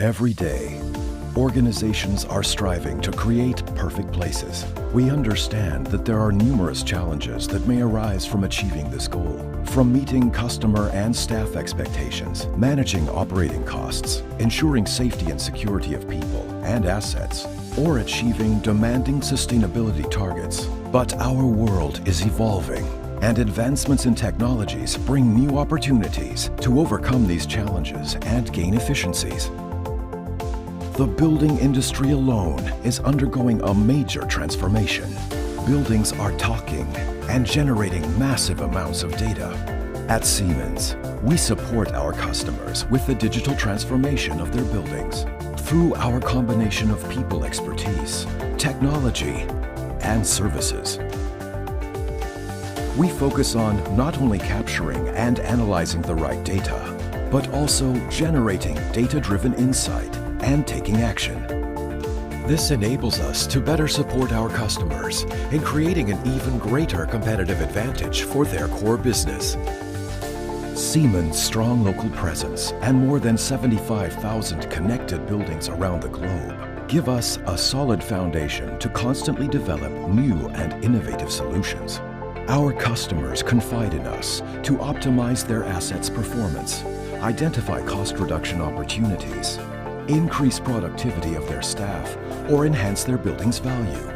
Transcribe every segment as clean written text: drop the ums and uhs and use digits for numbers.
Every day, organizations are striving to create perfect places. We understand that there are numerous challenges that may arise from achieving this goal. From meeting customer and staff expectations, managing operating costs, ensuring safety and security of people and assets, or achieving demanding sustainability targets. But our world is evolving, and advancements in technologies bring new opportunities to overcome these challenges and gain efficiencies. The building industry alone is undergoing a major transformation. Buildings are talking and generating massive amounts of data. At Siemens, we support our customers with the digital transformation of their buildings through our combination of people expertise, technology, and services. We focus on not only capturing and analyzing the right data, but also generating data-driven insight and taking action. This enables us to better support our customers in creating an even greater competitive advantage for their core business. Siemens' strong local presence and more than 75,000 connected buildings around the globe give us a solid foundation to constantly develop new and innovative solutions. Our customers confide in us to optimize their assets' performance, identify cost reduction opportunities, increase productivity of their staff, or enhance their building's value.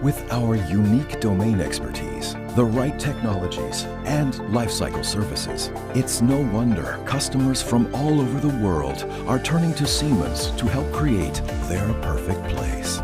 With our unique domain expertise, the right technologies, and lifecycle services, it's no wonder customers from all over the world are turning to Siemens to help create their perfect place.